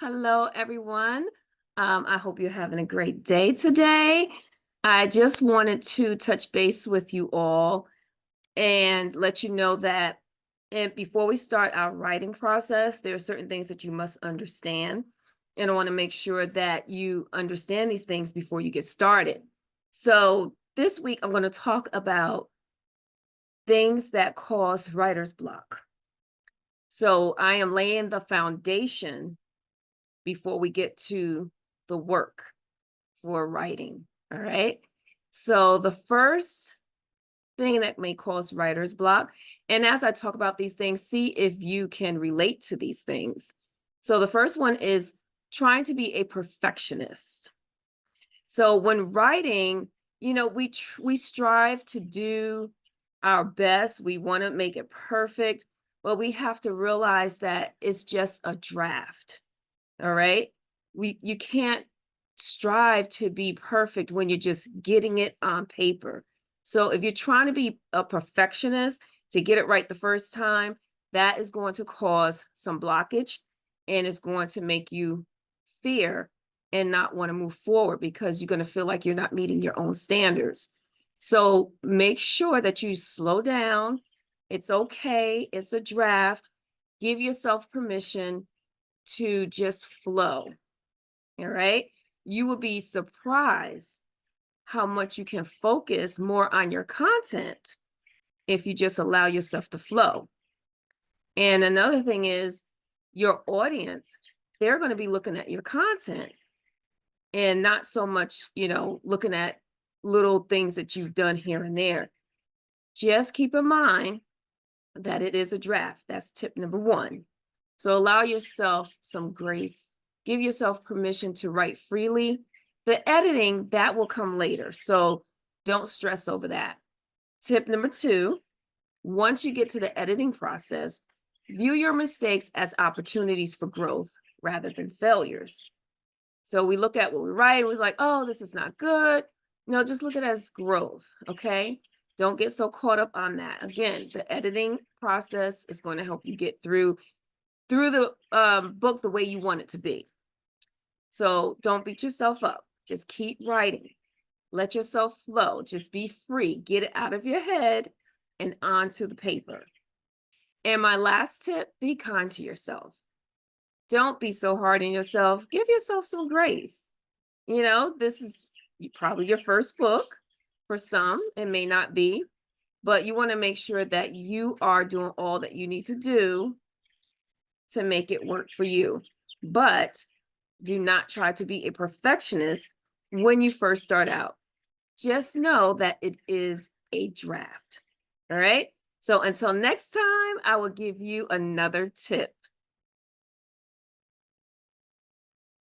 Hello, everyone. I hope you're having a great day today. I just wanted to touch base with you all and let you know that before we start our writing process, there are certain things that you must understand. And I want to make sure that you understand these things before you get started. So, this week, I'm going to talk about things that cause writer's block. So, I am laying the foundation before we get to the work for writing. All right. So the first thing that may cause writer's block, and as I talk about these things, see if you can relate to these things. So the first one is trying to be a perfectionist. So when writing, we strive to do our best. We want to make it perfect, but we have to realize that it's just a draft. All right. You can't strive to be perfect when you're just getting it on paper. So if you're trying to be a perfectionist to get it right the first time, that is going to cause some blockage and it's going to make you fear and not want to move forward because you're going to feel like you're not meeting your own standards. So make sure that you slow down. It's okay. It's a draft. Give yourself permission to just flow. All right. You will be surprised how much you can focus more on your content if you just allow yourself to flow. And another thing is your audience, they're going to be looking at your content and not so much, looking at little things that you've done here and there. Just keep in mind that it is a draft. That's tip number one. So allow yourself some grace. Give yourself permission to write freely. The editing, that will come later. So don't stress over that. Tip number two, once you get to the editing process, view your mistakes as opportunities for growth rather than failures. So we look at what we write, and we're like, oh, this is not good. No, just look at it as growth. Okay. Don't get so caught up on that. Again, the editing process is going to help you get through the book the way you want it to be. So don't beat yourself up. Just keep writing. Let yourself flow. Just be free. Get it out of your head and onto the paper. And my last tip, be kind to yourself. Don't be so hard on yourself. Give yourself some grace. This is probably your first book. For some, it may not be, but you want to make sure that you are doing all that you need to do to make it work for you. But do not try to be a perfectionist when you first start out. Just know that it is a draft. All right. So until next time, I will give you another tip.